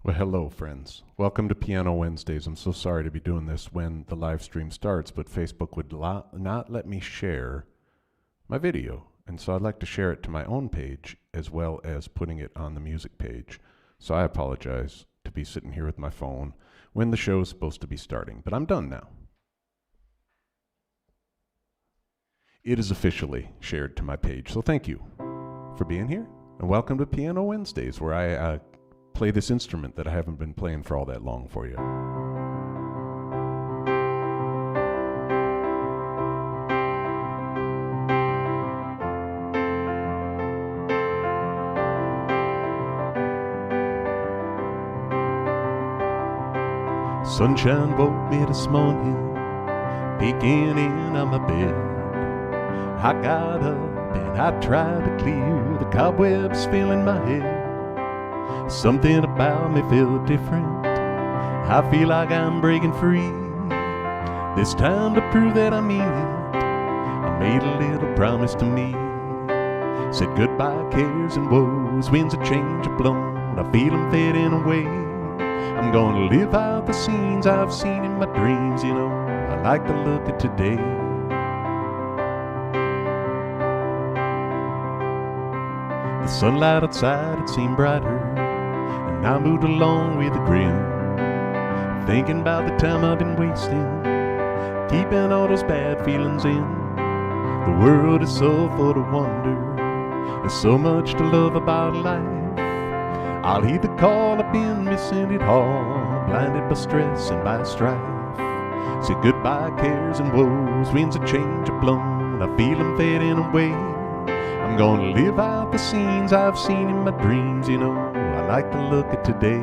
Well, hello, friends. Welcome to Piano Wednesdays. I'm so sorry to be doing this when the live stream starts, but Facebook would not let me share my video. And so I'd like to share it to my own page as well as putting it on the music page. So I apologize to be sitting here with my phone when the show is supposed to be starting, but I'm done now. It is officially shared to my page, so thank you for being here, and welcome to Piano Wednesdays, where I play this instrument that I haven't been playing for all that long for you. Sunshine woke me this morning, peeking in on my bed. I got up and I tried to clear the cobwebs filling my head. Something about me felt different. I feel like I'm breaking free. This time to prove that I mean it, I made a little promise to me. Said goodbye cares and woes, winds of change are blown, I feel them fading away. I'm gonna live out the scenes I've seen in my dreams, you know, I like the look of today. The sunlight outside, it seemed brighter, and I moved along with a grin, thinking about the time I've been wasting, keeping all those bad feelings in. The world is so full of wonder, there's so much to love about life. I'll heed the call, I've been missing it all, blinded by stress and by strife. Say goodbye cares and woes, winds of change are blown, I feel them fading away. I'm gonna live out the scenes I've seen in my dreams, you know, I like the look of today.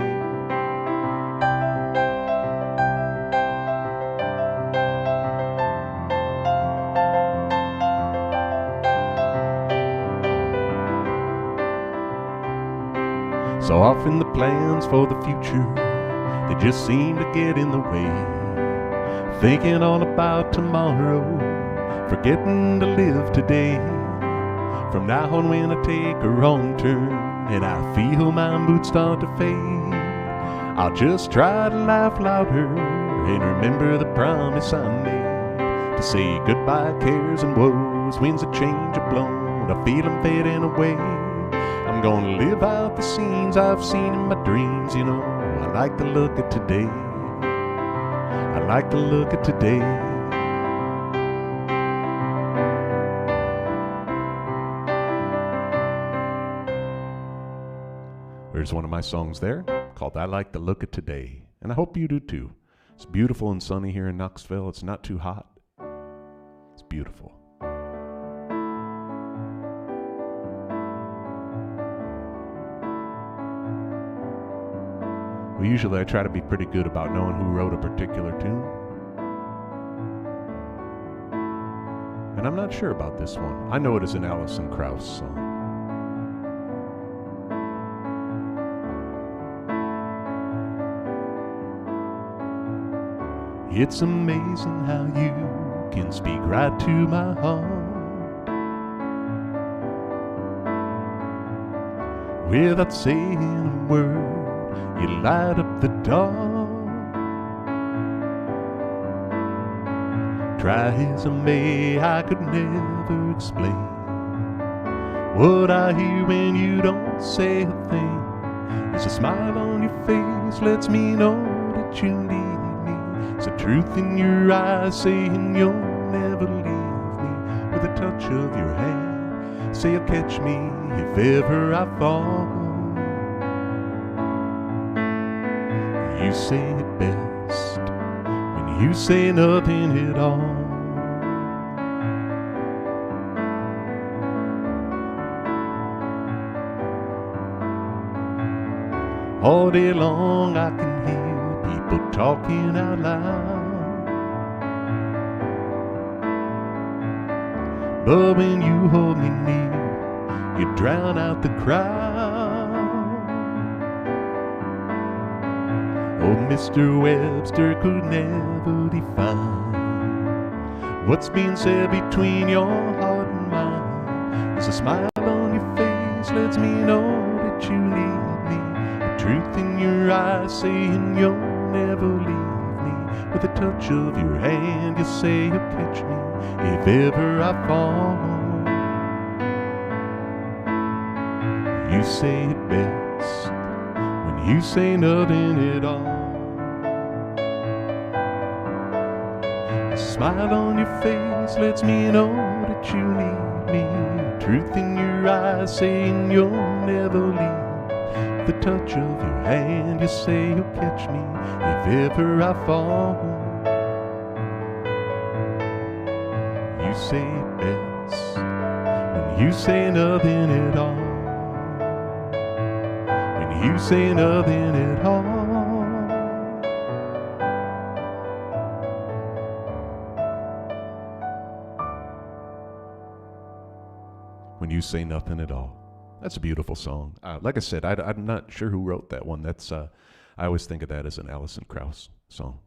So often the plans for the future, they just seem to get in the way. Thinking all about tomorrow, forgetting to live today. From now on when I take a wrong turn and I feel my mood start to fade, I'll just try to laugh louder and remember the promise I made. To say goodbye cares and woes, winds of change are blown, I feel them fading away. I'm gonna live out the scenes I've seen in my dreams, you know, I like the look of today. I like the look of today. There's one of my songs there called I Like the Look of Today, and I hope you do too. It's beautiful and sunny here in Knoxville. It's not too hot. It's beautiful. Well, usually I try to be pretty good about knowing who wrote a particular tune, and I'm not sure about this one. I know it is an Alison Krauss song. It's amazing how you can speak right to my heart without saying a word. You light up the dark. Try as I may, I could never explain what I hear when you don't say a thing. It's a smile on your face lets me know that you need. It's the truth in your eyes saying you'll never leave me. With a touch of your hand, say you'll catch me if ever I fall. You say it best when you say nothing at all. All day long I can hear people talking out loud, but when you hold me near, you drown out the crowd. Oh, Mr. Webster could never define what's being said between your heart and mine. There's a smile on your face lets me know that you need me. truth in your eyes saying you'll never leave me. With a touch of your hand you say you'll catch me if ever I fall. You say it best when you say nothing at all. A smile on your face lets me know that you need me. Truth in your eyes saying you'll never leave. The touch of your hand you say you'll catch me if ever I fall. You say it best when you say nothing at all. When you say nothing at all. When you say nothing at all. That's a beautiful song. Like I said, I'm not sure who wrote that one. That's I always think of that as an Alison Krauss song.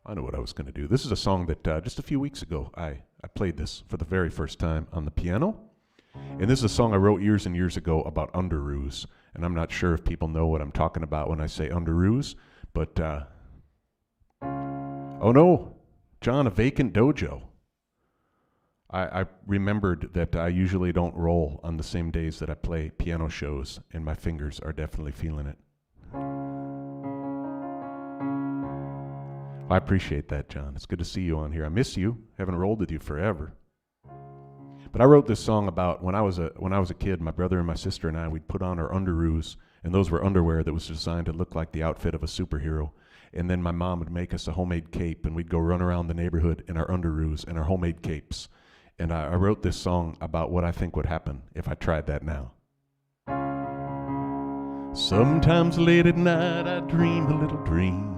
I know what I was going to do. This is a song that just a few weeks ago I played this for the very first time on the piano. And this is a song I wrote years and years ago about underoos. And I'm not sure if people know what I'm talking about when I say underoos. But, oh no, John, a vacant dojo. I remembered that I usually don't roll on the same days that I play piano shows, and my fingers are definitely feeling it. I appreciate that, John. It's good to see you on here. I miss you. Haven't rolled with you forever. But I wrote this song about when I was a kid, my brother and my sister and I, we'd put on our underoos, and those were underwear that was designed to look like the outfit of a superhero. And then my mom would make us a homemade cape, and we'd go run around the neighborhood in our underoos and our homemade capes. And I wrote this song about what I think would happen if I tried that now. Sometimes late at night I dream a little dream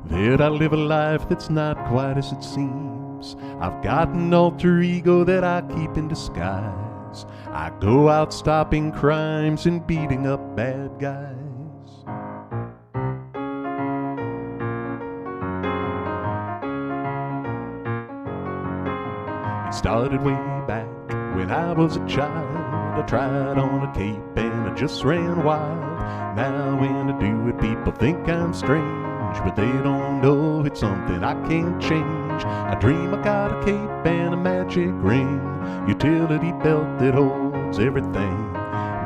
that I live a life that's not quite as it seems. I've got an alter ego that I keep in disguise. I go out stopping crimes and beating up bad guys. It started way back when I was a child. I tried on a cape and I just ran wild. Now when I do it, people think I'm strange, but they don't know it's something I can't change. I dream I got a cape and a magic ring, utility belt that holds everything,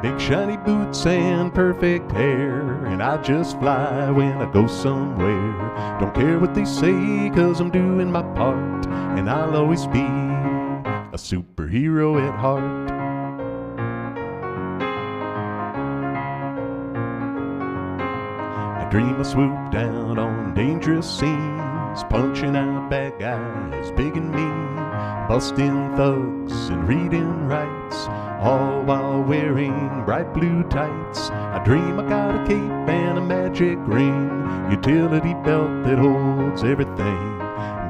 big shiny boots and perfect hair, and I just fly when I go somewhere. Don't care what they say, 'cause I'm doing my part, and I'll always be a superhero at heart. I dream I swoop down on dangerous scenes, punching out bad guys big and mean, busting thugs and reading rights, all while wearing bright blue tights. I dream I got a cape and a magic ring, utility belt that holds everything,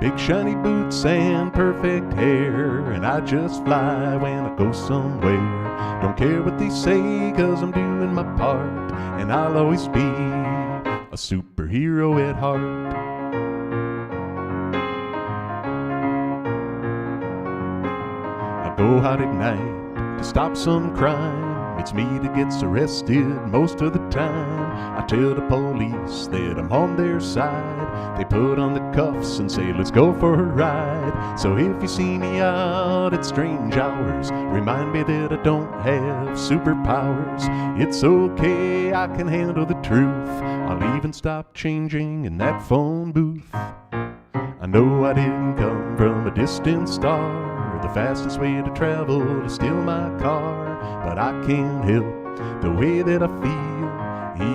big shiny boots and perfect hair, and I just fly when I go somewhere. Don't care what they say, 'cause I'm doing my part, and I'll always be a superhero at heart. I go out at night to stop some crime. It's me that gets arrested most of the time. I tell the police that I'm on their side. They put on the cuffs and say, let's go for a ride. So if you see me out at strange hours, remind me that I don't have superpowers. It's okay, I can handle the truth. I'll even stop changing in that phone booth. I know I didn't come from a distant star. The fastest way to travel is steal my car. But I can't help the way that I feel.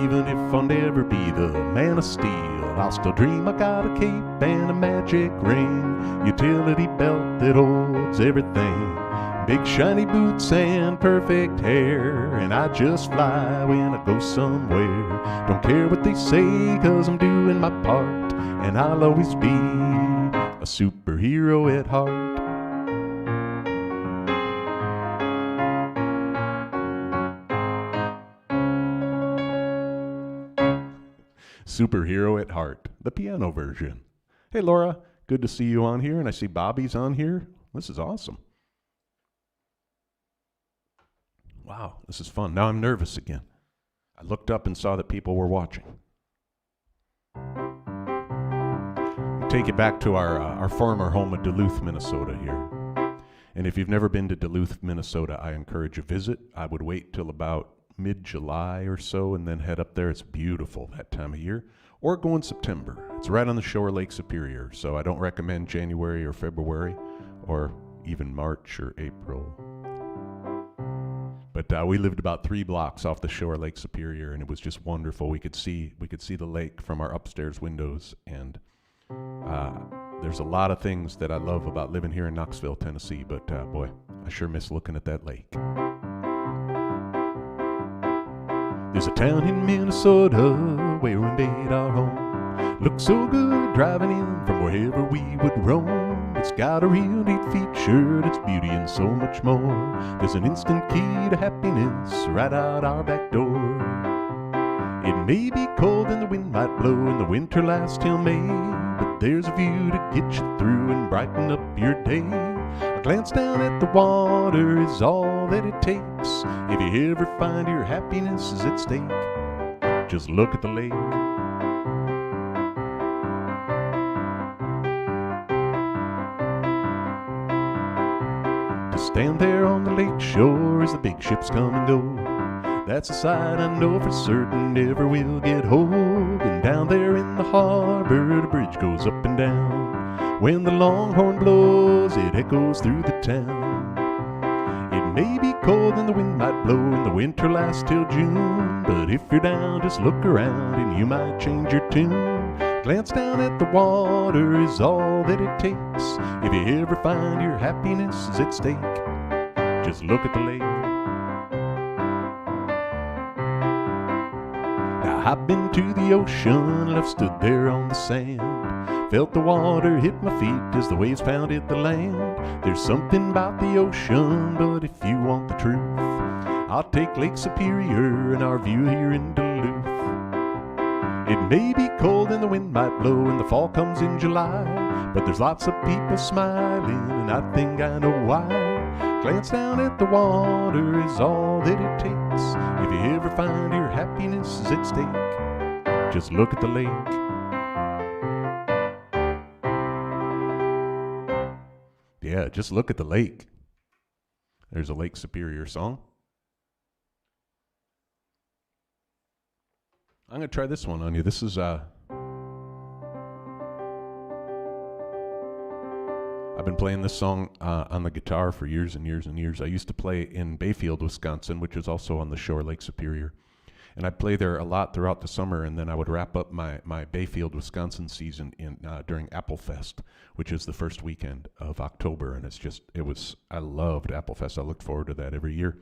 Even if I'll never be the man of steel, I'll still dream I got a cape and a magic ring, utility belt that holds everything, big shiny boots and perfect hair, and I just fly when I go somewhere. Don't care what they say, 'cause I'm doing my part, and I'll always be a superhero at heart. Superhero at Heart, the piano version. Hey Laura, good to see you on here, and I see Bobby's on here. This is awesome. wow, this is fun. Now I'm nervous again. I looked up and saw that people were watching. Take you back to our former home of Duluth, Minnesota here. And if you've never been to Duluth, Minnesota, I encourage a visit. I would wait till about mid-July or so and then head up there. It's beautiful that time of year. Or go in September. It's right on the shore of Lake Superior, so I don't recommend January or February or even March or April. But we lived about 3 blocks off the shore of Lake Superior, and it was just wonderful. We could see the lake from our upstairs windows, and there's a lot of things that I love about living here in Knoxville, Tennessee, but boy, I sure miss looking at that lake. There's a town in Minnesota where we made our home. Looks so good driving in from wherever we would roam. It's got a real neat feature, its beauty and so much more. There's an instant key to happiness right out our back door. It may be cold and the wind might blow and the winter lasts till May, but there's a view to get you through and brighten up your day. A glance down at the water is all that it takes. If you ever find your happiness is at stake, just look at the lake. To stand there on the lake shore as the big ships come and go, that's a sight I know for certain never will get old. And down there in the harbor, the bridge goes up and down. When the longhorn blows, it echoes through the town. It may be cold and the wind might blow and the winter lasts till June, but if you're down, just look around and you might change your tune. Glance down at the water is all that it takes. If you ever find your happiness is at stake, just look at the lake. I've been to the ocean and I've stood there on the sand, felt the water hit my feet as the waves pounded the land. There's something about the ocean, but if you want the truth, I'll take Lake Superior and our view here in Duluth. It may be cold and the wind might blow and the fall comes in July, but there's lots of people smiling and I think I know why. Glance down at the water is all that it takes. If you ever find your happiness is at stake, just look at the lake. Yeah, just look at the lake. There's a Lake Superior song. I'm going to try this one on you. This is I've been playing this song on the guitar for years and years and years. I used to play in Bayfield, Wisconsin, which is also on the shore of Lake Superior. And I'd play there a lot throughout the summer, and then I would wrap up my Bayfield, Wisconsin season during Applefest, which is the first weekend of October. And I loved Applefest. I looked forward to that every year.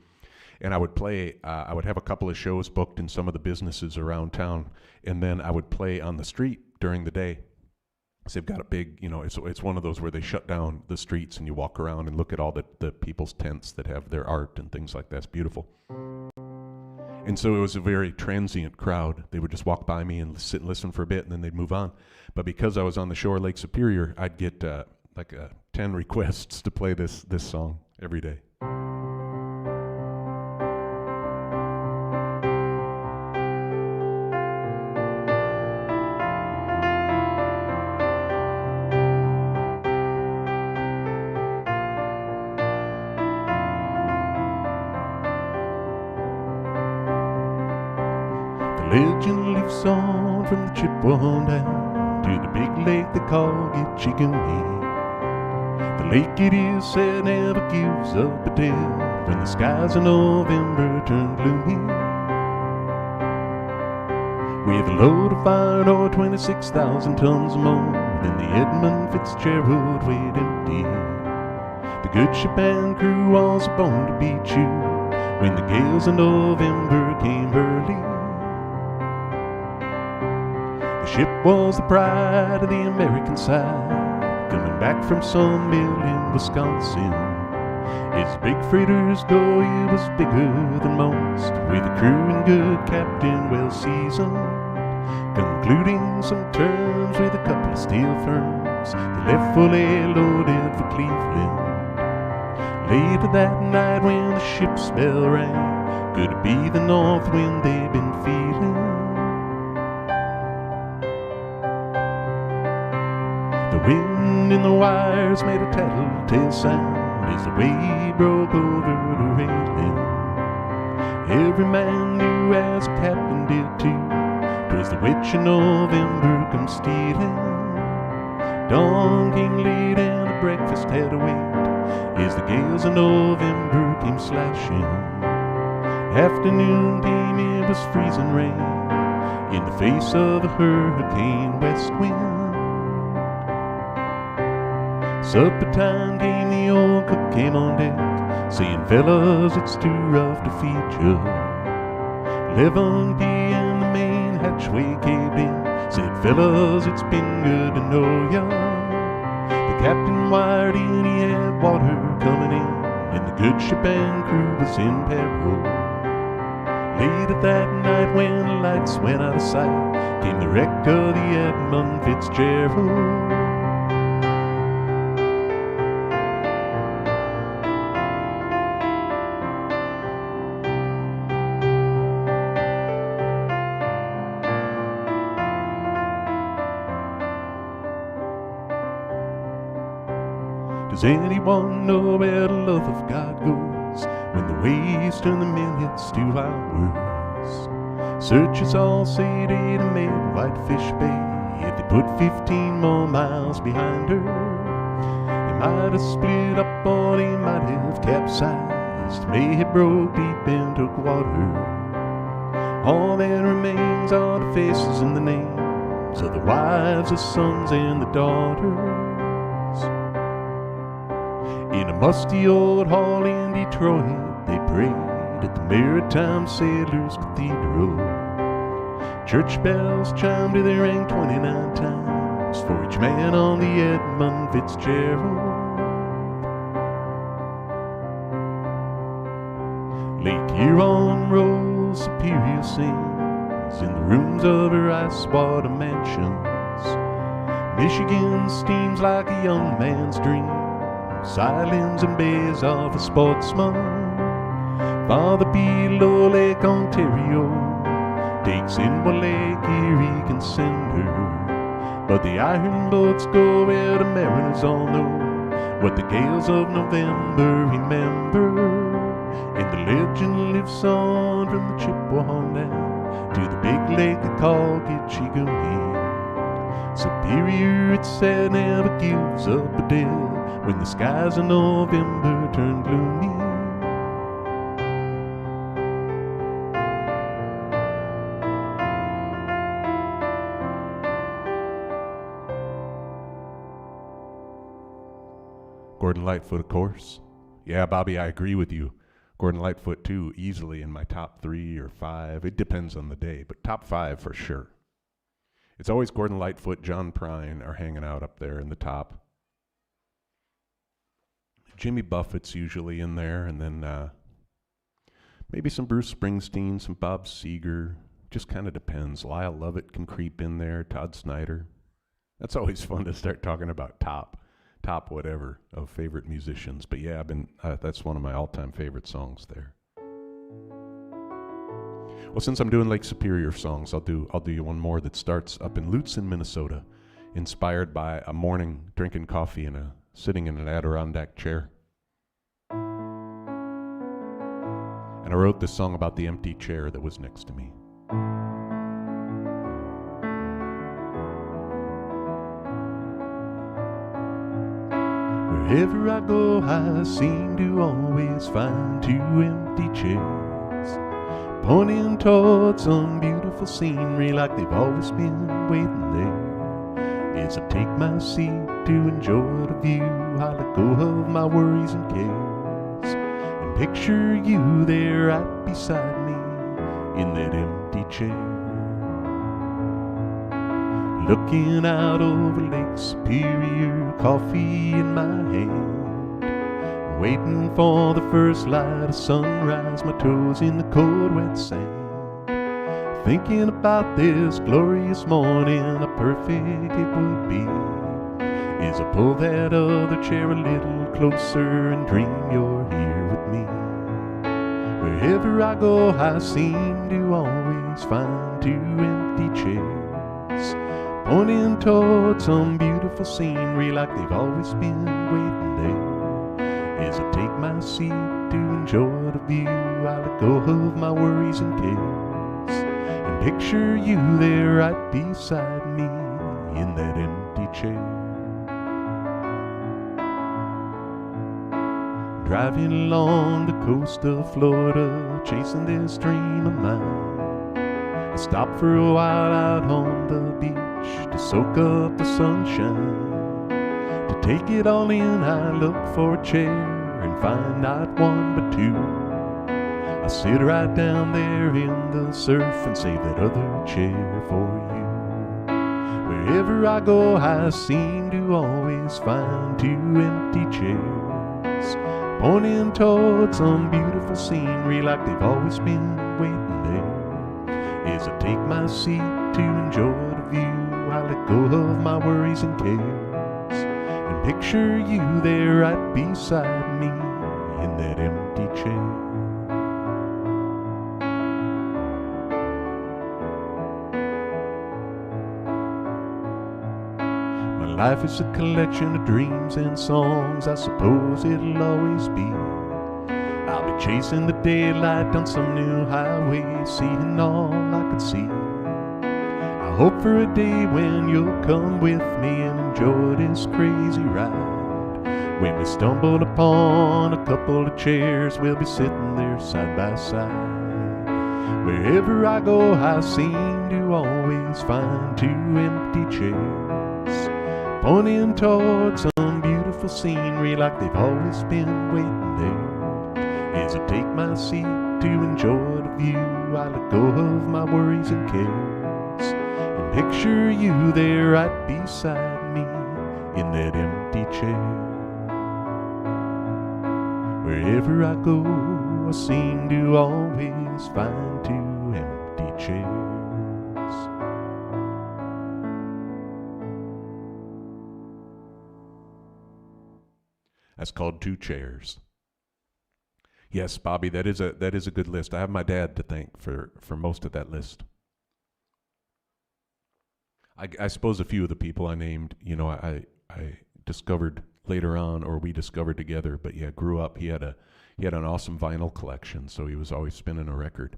And I would play, I would have a couple of shows booked in some of the businesses around town, and then I would play on the street during the day. So they've got a big, it's one of those where they shut down the streets and you walk around and look at all the people's tents that have their art and things like that. It's beautiful. And so it was a very transient crowd. They would just walk by me and sit and listen for a bit and then they'd move on. But because I was on the shore of Lake Superior, I'd get 10 requests to play this song every day. Legend lives on from the Chippewa down to the big lake they call Gitchigami. The lake it is said never gives up a dead when the skies in November turn gloomy. With a load of iron ore 26,000 tons more than the Edmund Fitzgerald weighed empty. The good ship and crew was born to beat you when the gales of November came early. The ship was the pride of the American side, coming back from some mill in Wisconsin. As big freighters go, it was bigger than most, with a crew and good captain well seasoned, concluding some terms with a couple of steel firms. They left fully loaded for Cleveland. Later that night when the ship's bell rang, Could it be the north wind they've been feeling? The wind in the wires made a telltale sound as the wave broke over the railing. Every man knew, as the captain did too, 'twas the witch of November come stealing. Dawn came late and the breakfast had to wait as the gales of November came slashing. Afternoon came, it was freezing rain in the face of a hurricane west wind. Supper time came, the old cook came on deck, saying, fellas, it's too rough to feed you. 11 p.m. the main hatchway caved in, said, fellas, it's been good to know ya. The captain wired in, he had water coming in, and the good ship and crew was in peril. Later that night when the lights went out of sight, came the wreck of the Edmund Fitzgerald. Does anyone know where the love of God goes when the waves turn the minutes to hours? Searchers all say they'd have made Whitefish Bay if they put 15 more miles behind her. They might have split up or they might have capsized, may have broke deep and took water. All that remains are the faces and the names of the wives, the sons, and the daughters. In a musty old hall in Detroit, they prayed at the Maritime Sailors Cathedral. Church bells chimed till they rang 29 times for each man on the Edmund Fitzgerald. Lake Huron rolls, Superior sings in the rooms of her ice-water mansions. Michigan steams like a young man's dream, silence and bays of a sportsman. Farther below Lake Ontario takes in what Lake Erie can send her. But the iron boats go where the mariners all know what the gales of November remember. And the legend lives on from the Chippewa down to the big lake they call Gitchigumi. Superior, it's said, never gives up a dead when the skies of November turn gloomy. Gordon Lightfoot, of course. Yeah, Bobby, I agree with you. Gordon Lightfoot, too, easily in my top 3 or 5. It depends on the day, but top 5 for sure. It's always Gordon Lightfoot, John Prine are hanging out up there in the top. Jimmy Buffett's usually in there, and then maybe some Bruce Springsteen, some Bob Seger. Just kind of depends. Lyle Lovett can creep in there, Todd Snider. That's always fun to start talking about top whatever of favorite musicians. But yeah, that's one of my all-time favorite songs there. Well, since I'm doing Lake Superior songs, I'll do you one more that starts up in Lutsen, Minnesota, inspired by a morning drinking coffee and sitting in an Adirondack chair. And I wrote this song about the empty chair that was next to me. Wherever I go, I seem to always find 2 empty chairs, pointing towards some beautiful scenery like they've always been waiting there. As I take my seat to enjoy the view, I let go of my worries and cares and picture you there right beside me in that empty chair. Looking out over Lake Superior, coffee in my hand, waiting for the first light of sunrise, my toes in the cold wet sand. Thinking about this glorious morning, how perfect it would be as I pull that other chair a little closer and dream you're here with me. Wherever I go, I seem to always find two empty chairs, pointing toward some beautiful scenery like they've always been waiting there. As I take my seat to enjoy the view, I let go of my worries and cares, and picture you there right beside me in that empty chair. Driving along the coast of Florida, chasing this dream of mine. I stop for a while out on the beach to soak up the sunshine. To take it all in, I look for a chair and find not one but two. I sit right down there in the surf and save that other chair for you. Wherever I go, I seem to always find two empty chairs, pointing toward some beautiful scenery like they've always been waiting there. As I take my seat to enjoy the view, I let go of my worries and cares, and picture you there right beside me in that empty chair. My life is a collection of dreams and songs, I suppose it'll always be. I'll be chasing the daylight on some new highway, seeing all I could see. I hope for a day when you'll come with me and enjoy this crazy ride. When we stumble upon a couple of chairs, we'll be sitting there side by side. Wherever I go, I seem to always find two empty chairs, pointing toward some beautiful scenery like they've always been waiting there. As I take my seat to enjoy the view, I let go of my worries and cares, and picture you there right beside me in that empty chair. Wherever I go, I seem to always find two empty chairs. That's called Two Chairs. Yes, Bobby, that is a good list. I have my dad to thank for most of that list. I suppose a few of the people I named, I discovered later on, or we discovered together. But yeah, grew up. He had an awesome vinyl collection, so he was always spinning a record.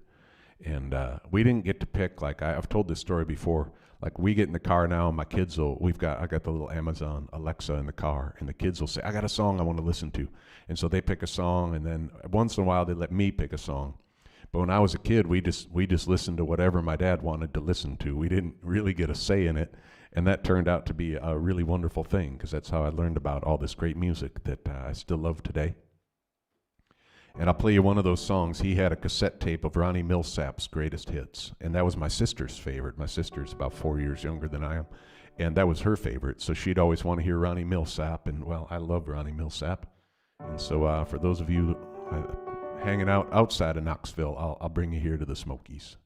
And we didn't get to pick. Like I've told this story before. Like we get in the car now, and my kids I got the little Amazon Alexa in the car, and the kids will say, I got a song I want to listen to. And so they pick a song, and then once in a while they let me pick a song. But when I was a kid, we just listened to whatever my dad wanted to listen to. We didn't really get a say in it, and that turned out to be a really wonderful thing, because that's how I learned about all this great music that I still love today. And I'll play you one of those songs. He had a cassette tape of Ronnie Milsap's greatest hits, and that was my sister's favorite. My sister's about 4 years younger than I am, and that was her favorite. So she'd always want to hear Ronnie Milsap, and well, I love Ronnie Milsap. And so for those of you hanging out outside of Knoxville, I'll bring you here to the Smokies.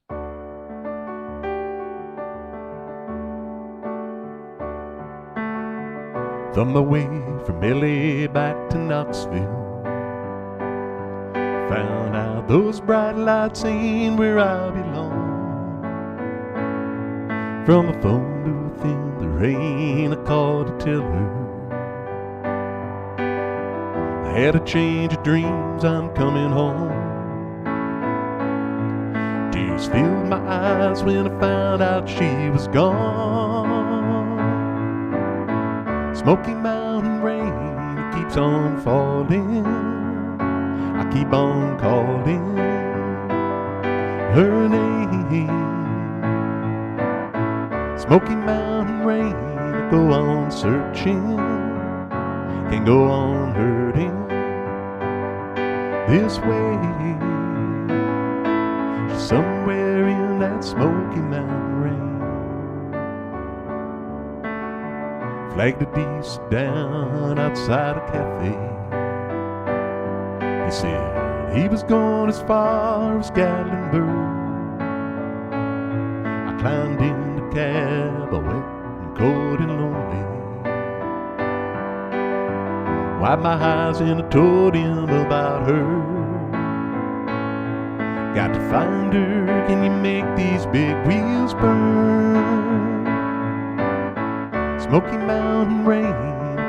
Thumb my way from LA back to Knoxville, found out those bright lights ain't where I belong. From a phone booth in the rain, I called to tell her I had a change of dreams, I'm coming home. Tears filled my eyes when I found out she was gone. Smoky Mountain rain keeps on falling, I keep on calling her name. Smoky Mountain rain, I go on searching, can't go on hurting this way. She's somewhere in that Smoky Mountain rain. Flagged a diesel down outside a cafe. He said he was going as far as Gatlinburg. I climbed in the cab, all wet and cold and lonely. Wiped my eyes and I told him about her. Got to find her, can you make these big wheels burn? Smoky Mountain rain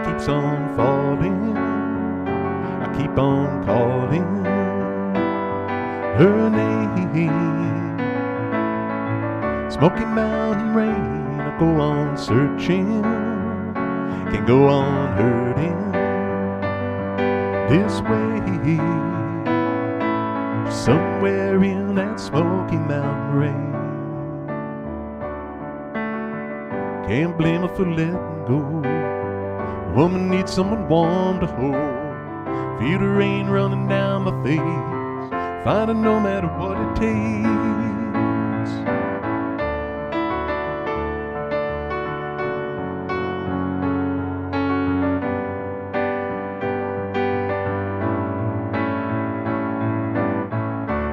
keeps on falling. I keep on calling her name. Smoky Mountain rain, I go on searching, can't go on hurting this way. Somewhere in that Smoky Mountain rain. Can't blame her for letting go. A woman needs someone warm to hold. Feel the rain running down my face. Find her no matter what it takes.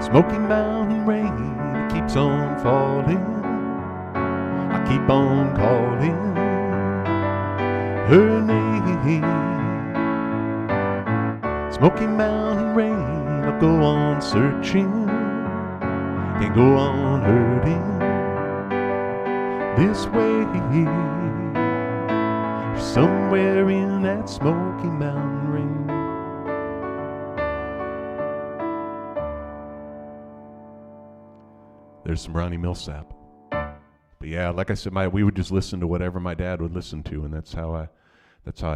Smoky Mountain rain keeps on falling. I keep on calling her name. Smoky Mountain rain, I'll go on searching, can't go on hurting this way. Somewhere in that Smoky Mountain rain. There's some Ronnie Millsap. But yeah, like I said, we would just listen to whatever my dad would listen to, and that's how I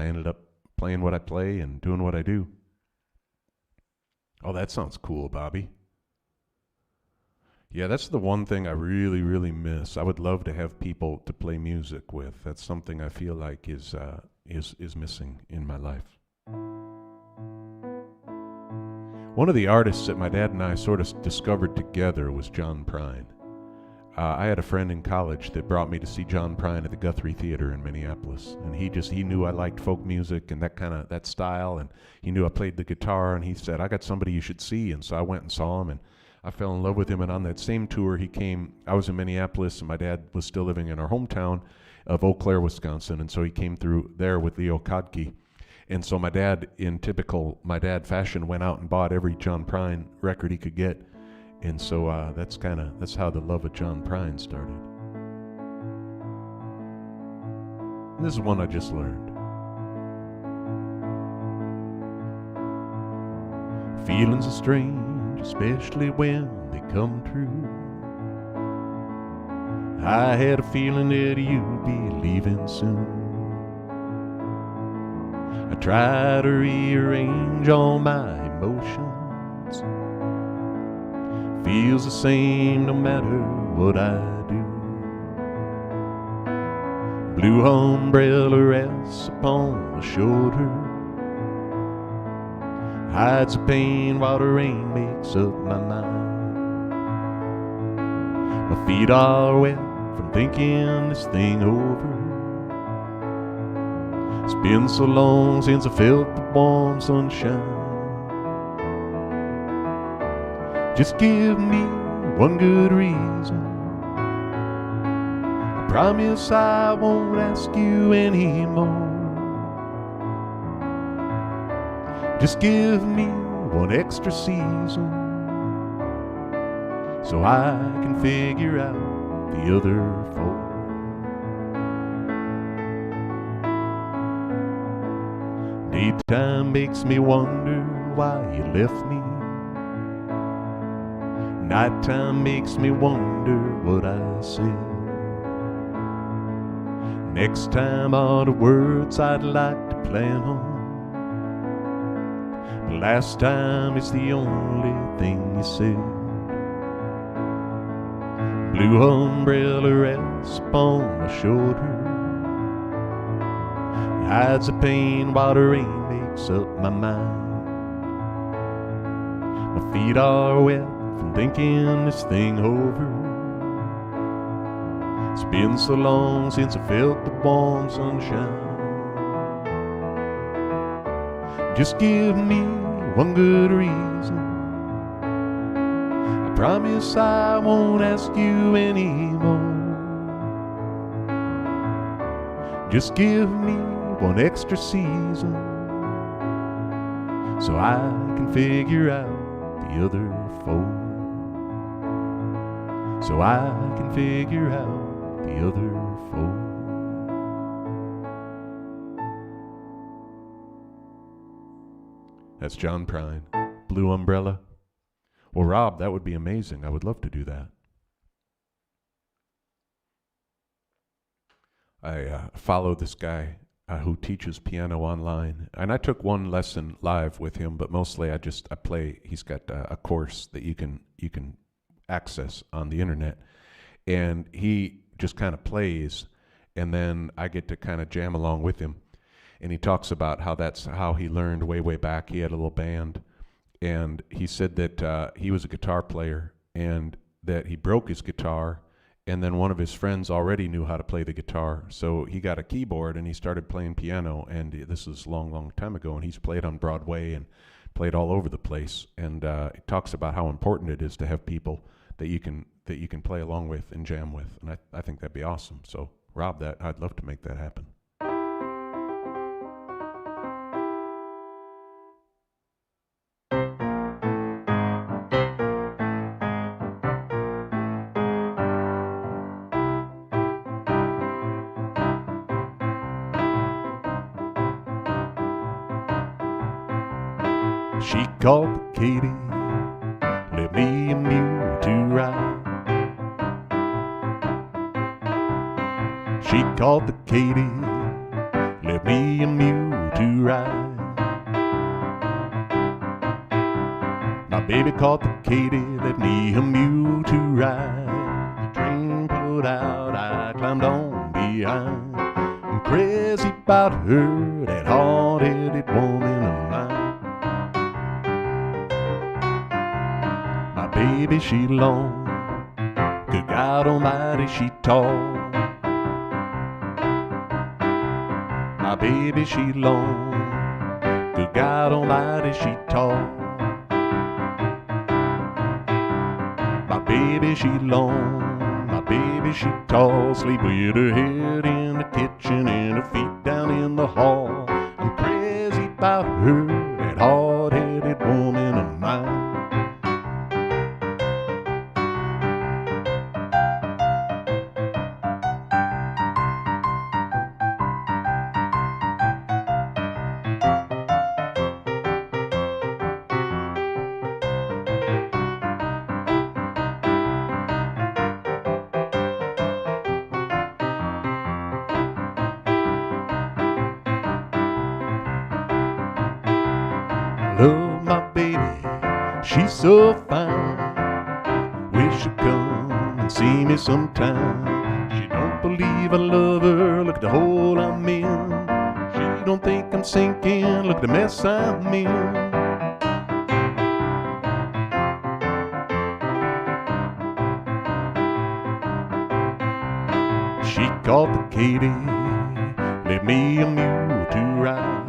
ended up playing what I play and doing what I do. Oh, that sounds cool, Bobby. Yeah, that's the one thing I really, really miss. I would love to have people to play music with. That's something I feel like is missing in my life. One of the artists that my dad and I sort of discovered together was John Prine. I had a friend in college that brought me to see John Prine at the Guthrie Theater in Minneapolis, and he knew I liked folk music and that style, and he knew I played the guitar, and he said, I got somebody you should see. And so I went and saw him, and I fell in love with him. And on that same tour, he came. I was in Minneapolis, and my dad was still living in our hometown of Eau Claire, Wisconsin, and so he came through there with Leo Kodke. And so my dad, in typical my dad fashion, went out and bought every John Prine record he could get. And so that's how the love of John Prine started. And this is one I just learned. Feelings are strange, especially when they come true. I had a feeling that you'd be leaving soon. I try to rearrange all my emotions. Feels the same no matter what I do. Blue umbrella rests upon my shoulder, hides the pain while the rain makes up my mind. My feet are wet from thinking this thing over. It's been so long since I felt the warm sunshine. Just give me one good reason. I promise I won't ask you anymore. Just give me one extra season, so I can figure out the other 4. Daytime makes me wonder why you left me. Nighttime makes me wonder what I said. Next time are the words I'd like to plan on. The last time is the only thing you said. Blue umbrella rests upon my shoulder, hides the pain while the rain makes up my mind. My feet are wet from thinking this thing over. It's been so long since I felt the warm sunshine. Just give me one good reason. I promise I won't ask you anymore. Just give me one extra season, so I can figure out the other 4. so I can figure out the other 4. That's John Prine, Blue Umbrella. Well, Rob, that would be amazing. I would love to do that. I follow this guy who teaches piano online, and I took one lesson live with him, but mostly I play. He's got a course that you can access on the internet, and he just kind of plays, and then I get to kind of jam along with him. And he talks about how that's how he learned way back. He had a little band, and he said that he was a guitar player and that he broke his guitar, and then one of his friends already knew how to play the guitar, so he got a keyboard and he started playing piano. And this was a long time ago, and he's played on Broadway and played all over the place. And he talks about how important it is to have people that you can play along with and jam with, and I think that'd be awesome. So Rob, I'd love to make that happen. She called the Katie, left me a mule to ride. She called the Katie, left me a mule to ride. My baby called the Katie, left me a mule to ride. The train pulled out, I climbed on behind. I'm crazy about her, that hard-headed woman of mine. Baby, she long, good God Almighty, she tall. My baby, she long, good God Almighty, she tall. My baby, she long, my baby, she tall. Sleep with her head in the kitchen and her feet down in the hall. I'm crazy about her, that hard-headed woman of mine. Love my baby, she's so fine. Wish she'd come and see me sometime. She don't believe I love her, look at the hole I'm in. She don't think I'm sinking, look at the mess I'm in. She called the Katie, left me a mule to ride.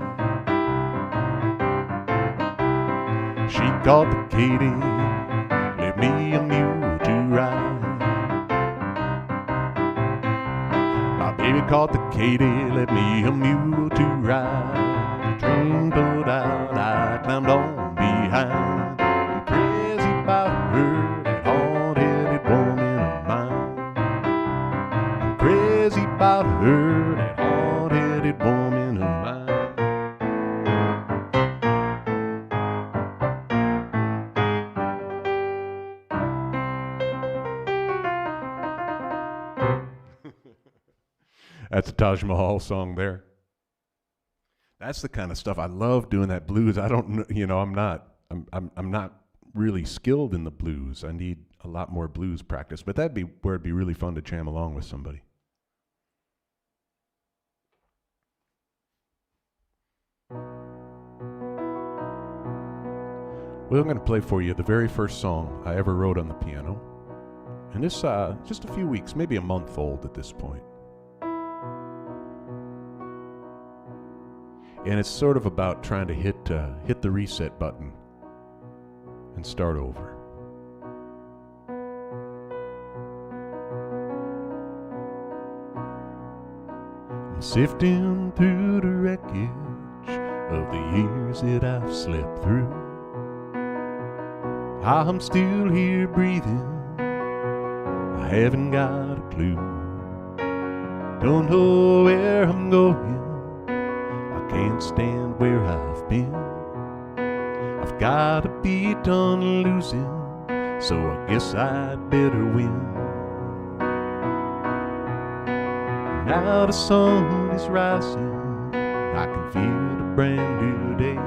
She called the Katie, left me a mule to ride. My baby called the Katie, left me a mule to ride. The train pulled out, I climbed on behind. I'm crazy about her, that hard-headed woman of mine. I'm crazy about her, that hard-headed woman of mine. That's a Taj Mahal song there. That's the kind of stuff I love doing, that blues. I don't, I'm not really skilled in the blues. I need a lot more blues practice, but that'd be where it'd be really fun to jam along with somebody. Well, I'm going to play for you the very first song I ever wrote on the piano. And this just a few weeks, maybe a month old at this point. And it's sort of about trying to hit the reset button and start over. I'm sifting through the wreckage of the years that I've slept through. I'm still here breathing, I haven't got a clue. Don't know where I'm going. I can't stand where I've been. I've got to be done losing, so I guess I'd better win. Now the sun is rising, I can feel the brand new day.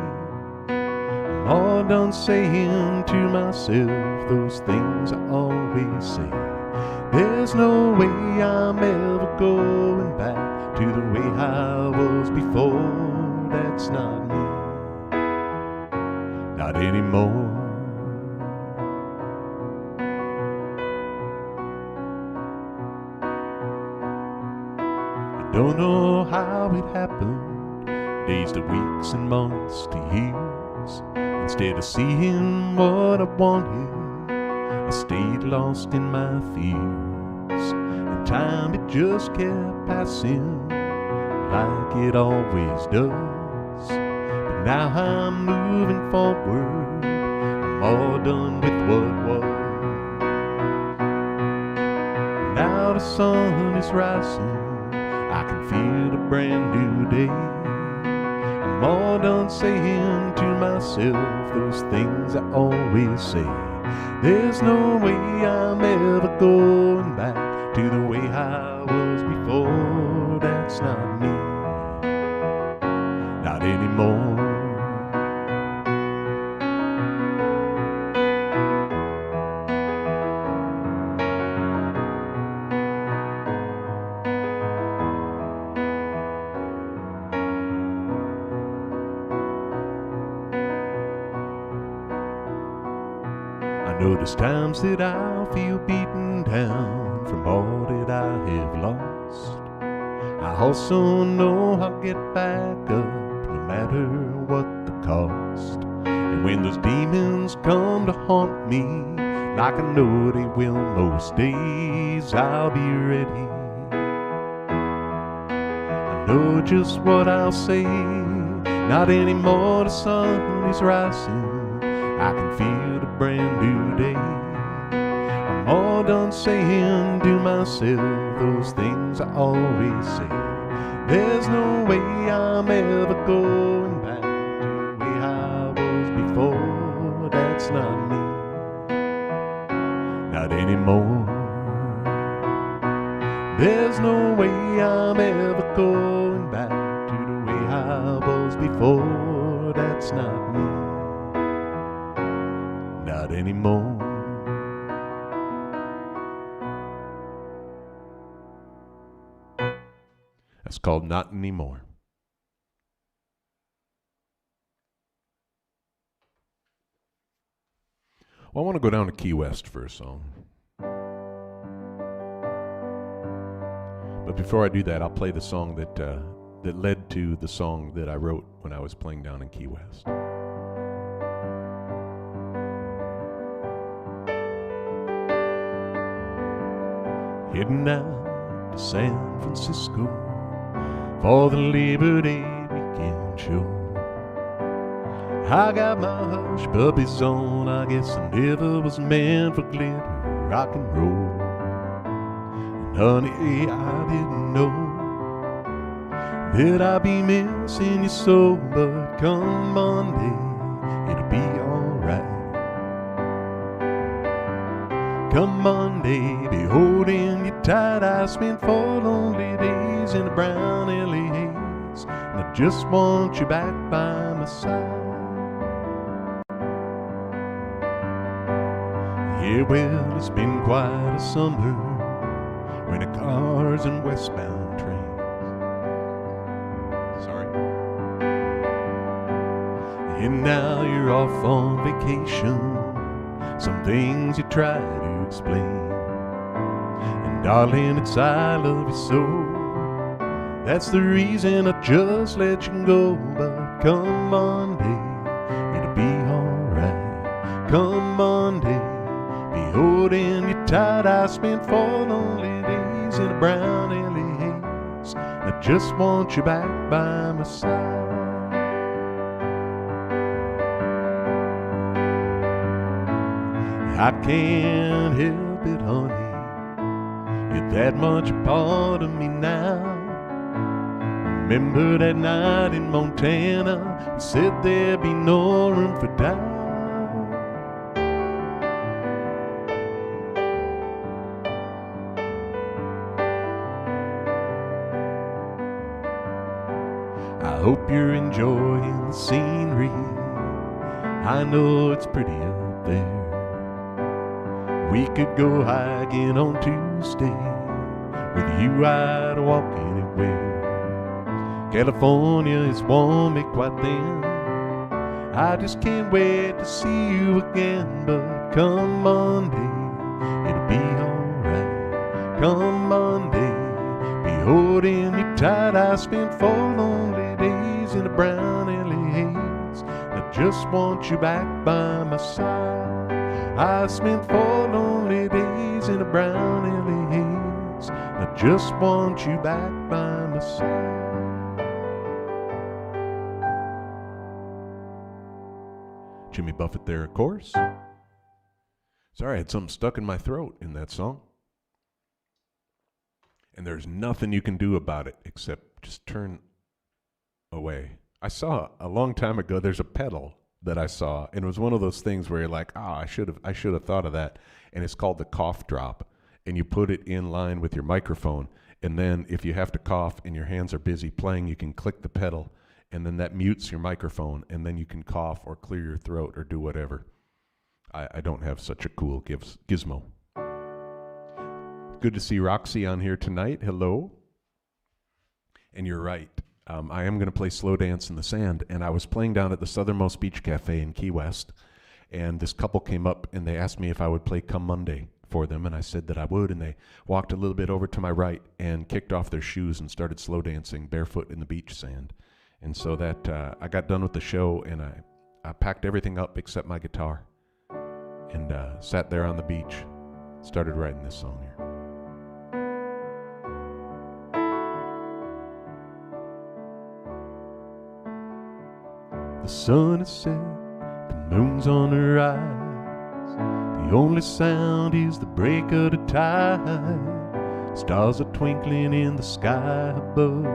I'm all done saying to myself those things I always say. There's no way I'm ever going back to the way I was before. That's not me, not anymore. Don't know how it happened, days to weeks and months to years. Instead of seeing what I wanted, I stayed lost in my fears. And time, it just kept passing like it always does. But now I'm moving forward, I'm all done with what was. Now the sun is rising, I can feel a brand new day. I'm all done saying to myself those things I always say. There's no way I'm ever going back to the way I was before. That's not me, not anymore. I know there's times that I'll feel beaten down from all that I have lost. I also know I'll get back up no matter what the cost. And when those demons come to haunt me, like I know they will most days, I'll be ready. I know just what I'll say. Not anymore, the sun is rising, I can feel the brand new day. I'm all done saying to myself those things I always say. There's no way I'm ever going back to the way I was before. That's not me, not anymore. There's no way I'm ever going back to the way I was before. That's not me, not anymore. That's called Not Anymore. Well, I want to go down to Key West for a song. But before I do that, I'll play the song that led to the song that I wrote when I was playing down in Key West. Heading out to San Francisco for the Labor Day weekend show. I got my hush puppies on, I guess I never was meant for glitter, rock and roll. And honey, I didn't know that I'd be missing you so, but come Monday, it'll be alright. Come Monday, be holding you tight. I spent 4 lonely days in the brown LA haze, and I just want you back by my side. Yeah, well, it's been quite a summer, renting cars and westbound trains. Sorry. And now you're off on vacation, some things you try to explain. And darling, it's I love you so, that's the reason I just let you go. But come Monday, it'll be alright. Come Monday, be holding you tight. I spent 4 lonely days in a brown LA haze, I just want you back by my side. I can't help it, honey, You're that much a part of me now. Remember that night in Montana, you said there'd be no room for doubt. I hope you're enjoying the scenery. I know it's pretty up there. We could go hiking on Tuesday. With you I'd walk anywhere. California is warm, it quite thin. I just can't wait to see you again. But come Monday, it'll be alright. Come Monday, be holding you tight. I spent 4 lonely days in a brown LA haze. I just want you back by my side. I spent 4 lonely days in a brown LA haze. I just want you back by my side. Jimmy Buffett there, of course. Sorry, I had something stuck in my throat in that song. And there's nothing you can do about it except just turn away. I saw a long time ago, there's a pedal that I saw, and it was one of those things where you're like, I should have thought of that. And it's called the cough drop. And you put it in line with your microphone. And then if you have to cough and your hands are busy playing, you can click the pedal. And then that mutes your microphone, and then you can cough or clear your throat or do whatever. I don't have such a cool gizmo. Good to see Roxy on here tonight. Hello. And you're right. I am going to play Slow Dance in the Sand. And I was playing down at the Southernmost Beach Cafe in Key West. And this couple came up, and they asked me if I would play Come Monday for them. And I said that I would. And they walked a little bit over to my right and kicked off their shoes and started slow dancing barefoot in the beach sand. And so that I got done with the show, and I packed everything up except my guitar and sat there on the beach, started writing this song here. The sun is set, the moon's on the rise. The only sound is the break of the tide. Stars are twinkling in the sky above.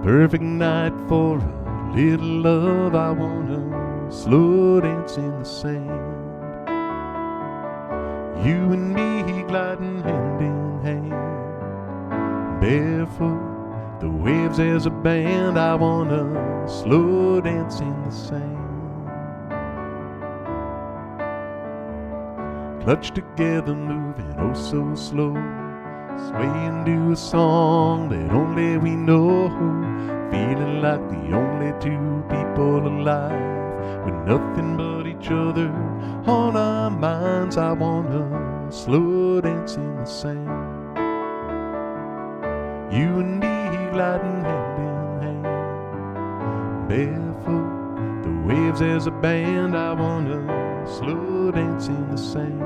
Perfect night for a little love. I wanna slow dance in the sand. You and me gliding hand in hand, barefoot, the waves as a band. I wanna slow dance in the sand. Clutched together, moving oh so slow, swaying to a song that only we know, feeling like the only 2 people alive, with nothing but each other on our minds. I wanna slow dance in the sand. You and me gliding hand in hand, barefoot, the waves as a band. I wanna slow dance in the sand.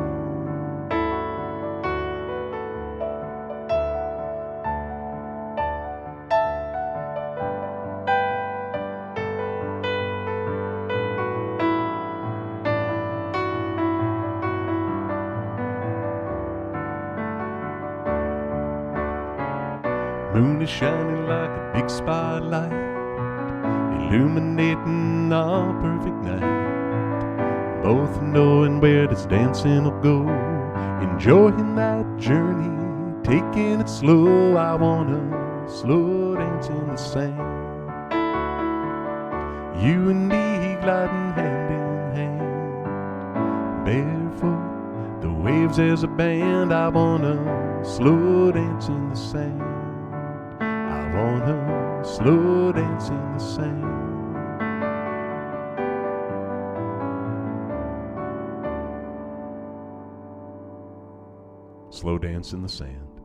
Moon is shining like a big spotlight, illuminating our perfect night. Both knowing where this dancing will go, enjoying that journey, taking it slow. I wanna slow dance in the sand. You and me gliding hand in hand, barefoot, the waves as a band. I wanna slow dance in the sand. I wanna slow dance in the sand. Slow dance in the sand.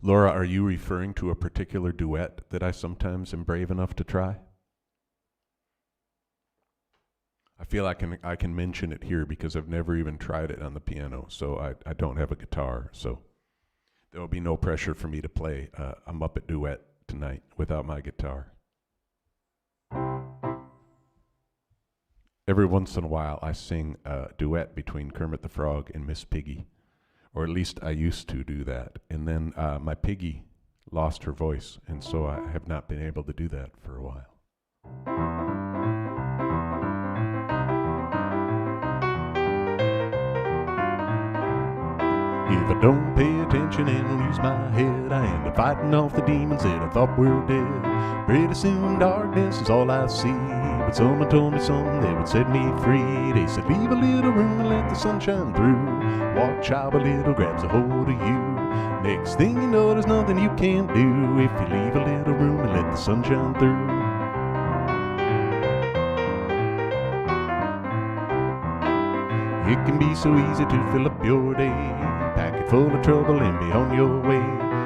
Laura, are you referring to a particular duet that I sometimes am brave enough to try? I feel I can mention it here because I've never even tried it on the piano, so I don't have a guitar, so there will be no pressure for me to play a Muppet duet tonight without my guitar. Every once in a while I sing a duet between Kermit the Frog and Miss Piggy, Or at least I used to do that. And then my piggy lost her voice, and so I have not been able to do that for a while. If I don't pay attention and lose my head, I end up fighting off the demons that I thought were dead. Pretty soon darkness is all I see, but someone told me something that would set me free. They said leave a little room and let the sun shine through. Watch how a little grabs a hold of you. Next thing you know, there's nothing you can't do if you leave a little room and let the sun shine through. It can be so easy to fill up your day, pack it full of trouble and be on your way.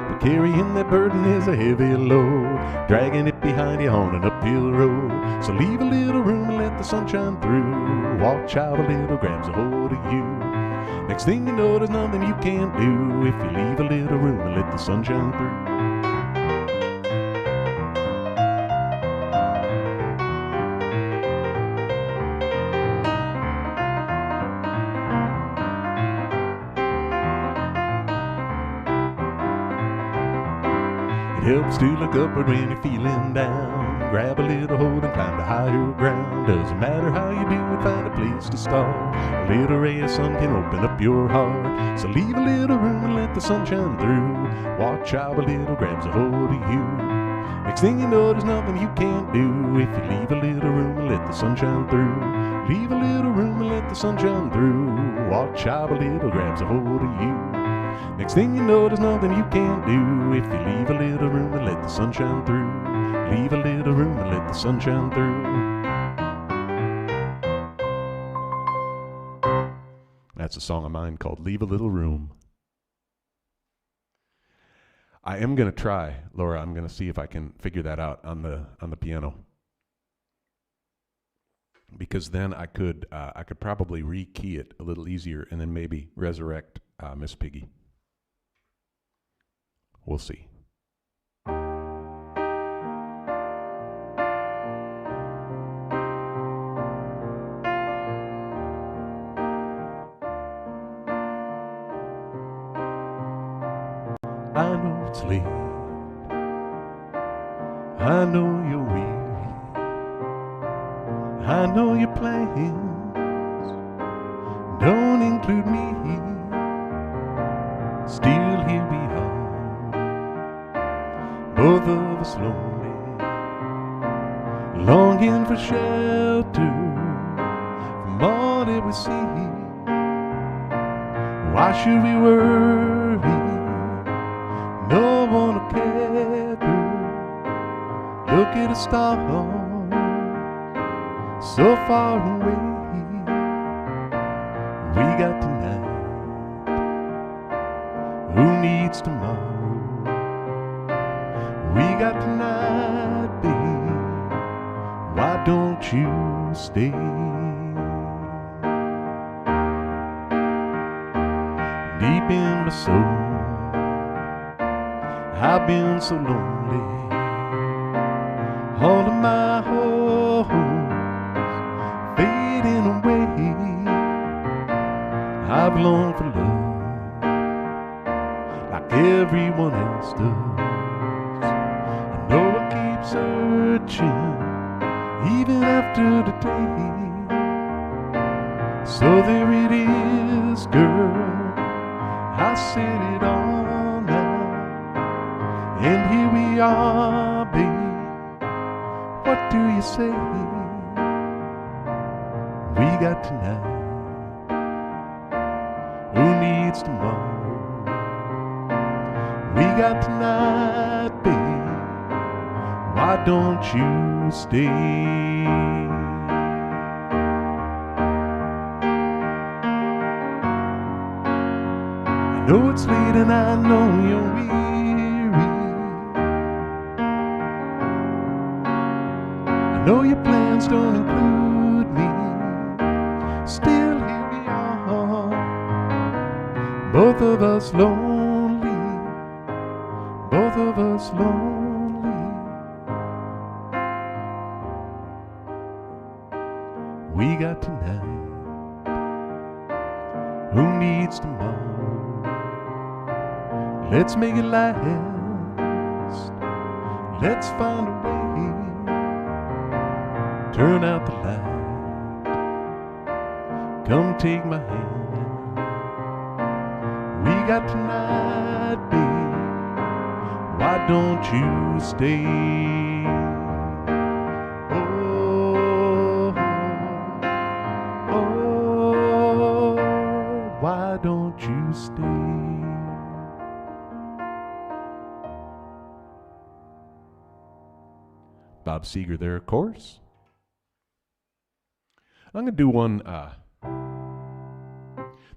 But carrying that burden is a heavy load, dragging it behind you on an uphill road. So leave a little room and let the sun shine through. Watch how a little grabs a hold of you. Next thing you know, there's nothing you can't do if you leave a little room and let the sun shine through. It helps to look upward when you're feeling down. Grab a little hold and climb to higher ground. Doesn't matter how you do it, find a place to start. A little ray of sun can open up your heart. So leave a little room and let the sun shine through. Watch how a little grabs a hold of you. Next thing you know, there's nothing you can't do if you leave a little room and let the sun shine through. Leave a little room and let the sun shine through. Watch how a little grabs a hold of you. Next thing you know, there's nothing you can't do if you leave a little room and let the sun shine through. Leave a little room and let the sun shine through. That's a song of mine called Leave a Little Room. I am going to try, Laura, I'm going to see if I can figure that out on the piano. Because then I could probably rekey it a little easier and then maybe resurrect Miss Piggy. We'll see. I know it's late, I know you're weary, I know your plans don't include me. Still here we are, both of us lonely, longing for shelter from all that we see. Why should we worry? No one will care, girl. Look at the stars, so far away. We got tonight, who needs tomorrow? We got tonight, babe, why don't you stay? Deep in my soul, I've been so lonely, all of my hopes fading away. I've longed for love like everyone else does. I know I keep searching even after the day. So there it is, girl, I said it all now, and here we are, babe, what do you say? We got tonight, who needs tomorrow? We got tonight, babe, why don't you stay? I know it's late and I know you're weary, I know your plans don't include me. Still here we are, both of us lonely, both of us lonely. We got tonight, who needs tomorrow? Let's make it last. Let's find a way. Turn out the light. Come take my hand. We got tonight, babe. Why don't you stay? Oh, oh, why don't you stay? Bob Seger there, of course. I'm going to do one.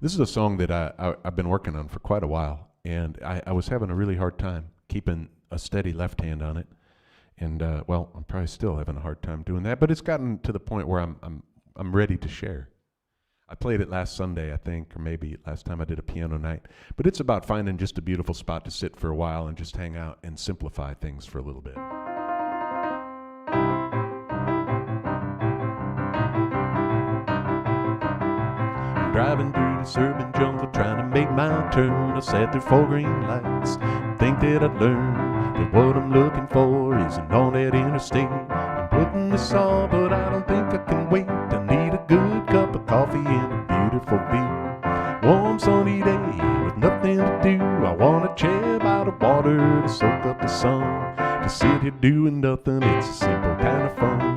This is a song that I've been working on for quite a while, and I was having a really hard time keeping a steady left hand on it. And well, I'm probably still having a hard time doing that, but it's gotten to the point where I'm ready to share. I played it last Sunday, I think, or maybe last time I did a piano night. But it's about finding just a beautiful spot to sit for a while and just hang out and simplify things for a little bit. Driving through this urban jungle, trying to make my turn. I sat through 4 green lights, think that I'd learn that what I'm looking for isn't on that interstate. I'm putting this on, but I don't think I can wait. I need a good cup of coffee and a beautiful view. Warm sunny day with nothing to do. I want a chair by the water to soak up the sun. To sit here doing nothing, it's a simple kind of fun.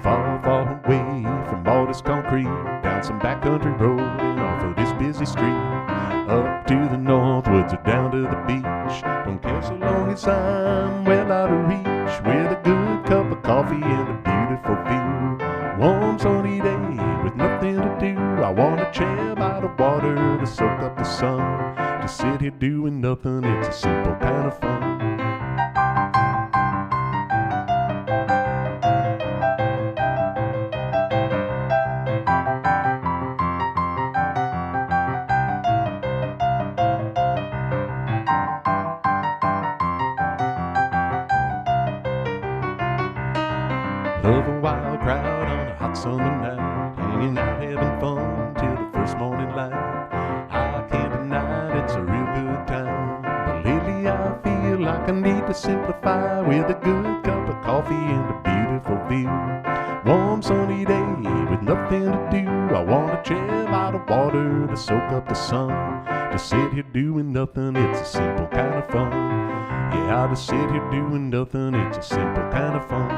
Far, far away from all this concrete, down some backcountry road and off of this busy street, up to the north woods or down to the beach. Don't care so long as I'm well out of reach, with a good cup of coffee and a beautiful view. Warm sunny day with nothing to do. I want a chair by the water to soak up the sun. To sit here doing nothing, it's a simple kind of fun. Love a wild crowd on a hot summer night, hanging out having fun till the first morning light. I can't deny it, it's a real good time, but lately I feel like I need to simplify with a good cup of coffee and a beautiful view. Warm sunny day with nothing to do. I want a chair by the water to soak up the sun. To sit here doing nothing, it's a simple kind of fun. Yeah, I'll just sit here doing nothing, it's a simple kind of fun.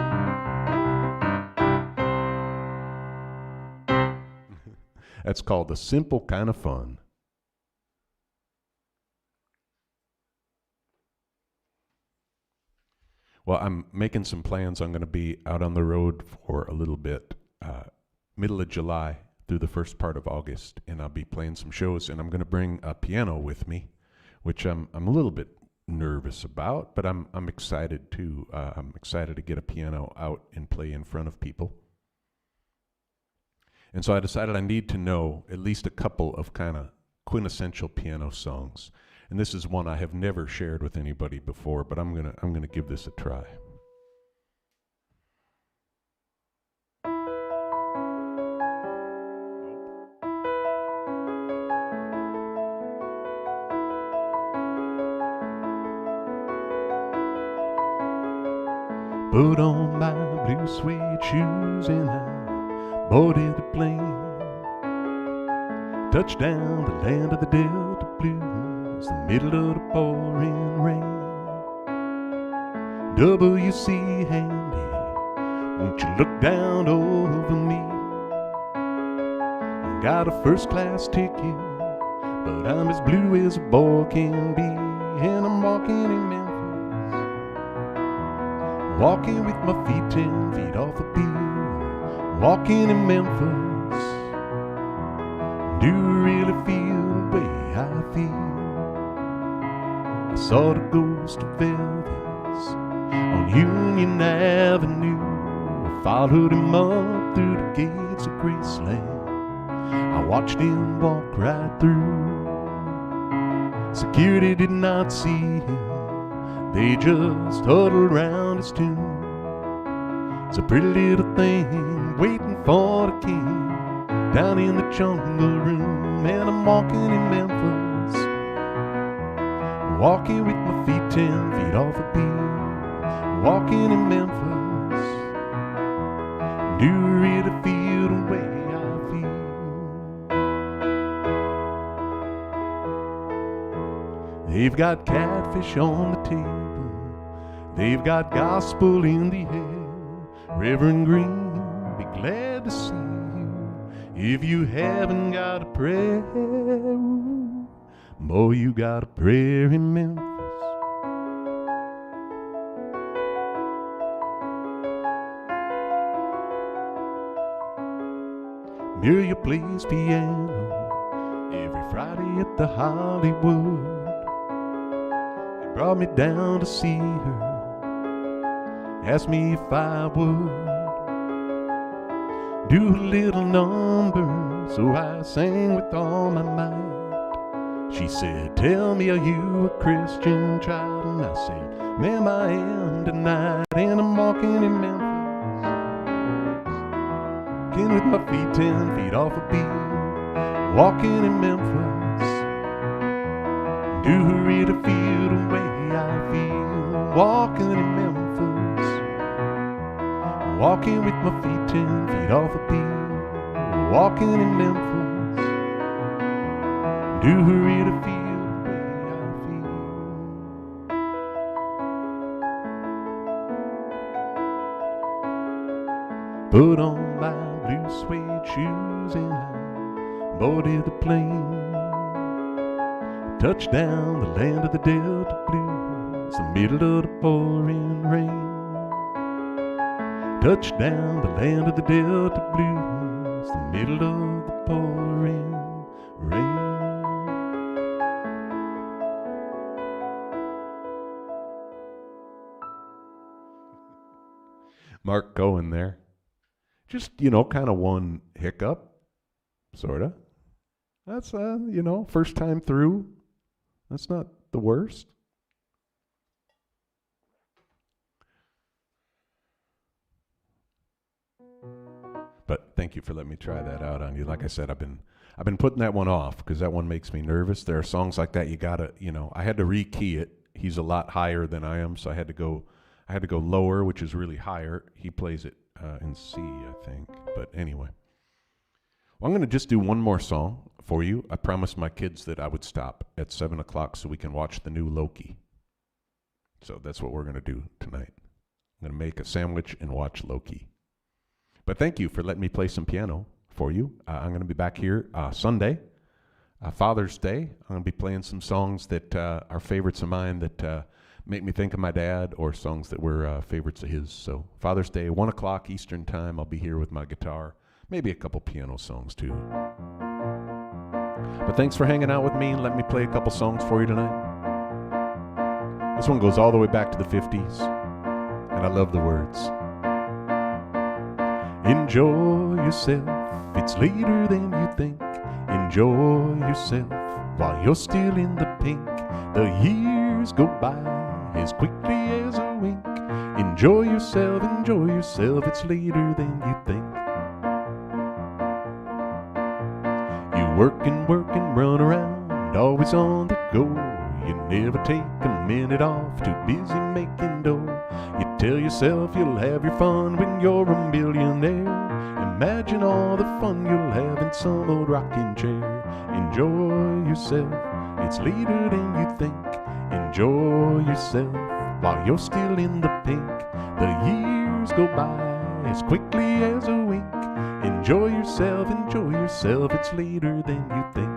That's called the simple kind of fun. Well, I'm making some plans. I'm going to be out on the road for a little bit, middle of July through the first part of August, and I'll be playing some shows, and I'm going to bring a piano with me, which I'm a little bit nervous about, but I'm excited too. I'm excited to get a piano out and play in front of people. And so I decided I need to know at least a couple of kind of quintessential piano songs. And this is one I have never shared with anybody before, but I'm gonna give this a try. Put on my blue suede shoes and I boarded the plane. Touchdown, the land of the Delta Blues, the middle of the pouring rain. W.C. Handy, won't you look down over me? I got a first-class ticket, but I'm as blue as a boy can be. And I'm walking in Memphis, walking with my feet 10 feet off a pier. Walking in Memphis, do you really feel the way I feel? I saw the ghost of Elvis on Union Avenue. I followed him up through the gates of Graceland. I watched him walk right through. Security did not see him, they just huddled around his tomb. It's a pretty little thing waiting for the king down in the jungle room. and I'm walking in Memphis. Walking with my feet 10 feet off a beat. Walking in Memphis. Do you really feel the way I feel? They've got catfish on the table. They've got gospel in the air. Reverend Green, be glad to see you. If you haven't got a prayer, boy, you got a prayer in Memphis. Muriel plays piano every Friday at the Hollywood. They brought me down to see her, asked me if I would do a little number, so I sang with all my might. She said, tell me, are you a Christian child? And I said, ma'am, I am tonight. And I'm walking in Memphis, walking with my feet 10 feet off a beat. Walking in Memphis, do you really feel the way I feel? Walking in Memphis, walking with my feet 10 feet off a beat. Walking in Memphis, do you really feel the way I feel? Put on my blue suede shoes and I boarded the plane. Touched down the land of the Delta Blues, the middle of the pouring rain. Touched down the land of the Delta Blues, the middle of the pouring rain. Mark Cohen there. Just, kind of one hiccup, sort of. That's, first time through. That's not the worst. But thank you for letting me try that out on you. Like I said, I've been putting that one off because that one makes me nervous. There are songs like that you gotta, I had to rekey it. He's a lot higher than I am, so I had to go lower, which is really higher. He plays it in C, I think. But anyway, well, I'm going to just do one more song for you. I promised my kids that I would stop at 7 o'clock so we can watch the new Loki. So that's what we're going to do tonight. I'm going to make a sandwich and watch Loki. But thank you for letting me play some piano for you. I'm going to be back here Sunday, Father's Day. I'm going to be playing some songs that are favorites of mine that make me think of my dad, or songs that were favorites of his. So Father's Day, 1 o'clock Eastern time, I'll be here with my guitar. Maybe a couple piano songs too. But thanks for hanging out with me and letting me play a couple songs for you tonight. This one goes all the way back to the 50s, and I love the words. Enjoy yourself, it's later than you think. Enjoy yourself while you're still in the pink. The years go by as quickly as a wink. Enjoy yourself, it's later than you think. You work and run around, always on the go. You never take a minute off, too busy making dough. You tell yourself you'll have your fun when you're a millionaire. Imagine all the fun you'll have in some old rocking chair. Enjoy yourself, it's later than you think. Enjoy yourself while you're still in the pink. The years go by as quickly as a wink. Enjoy yourself, it's later than you think.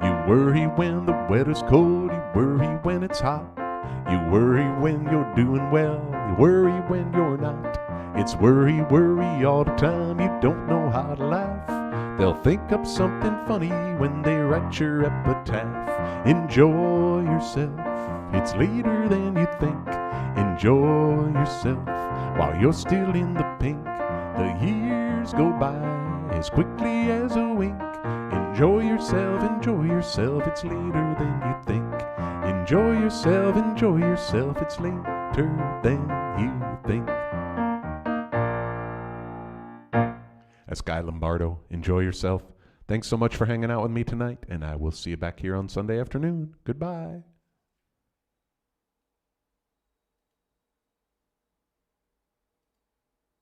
You worry when the weather's cold, you worry when it's hot. You worry when you're doing well, you worry when you're not. It's worry all the time, you don't know how to laugh. They'll think up something funny when they write your epitaph. Enjoy yourself, it's later than you think. Enjoy yourself while you're still in the pink. The years go by as quickly as a wink. Enjoy yourself, it's later than you think. Enjoy yourself, it's later than you think. That's Guy Lombardo. Enjoy yourself. Thanks so much for hanging out with me tonight, and I will see you back here on Sunday afternoon. Goodbye.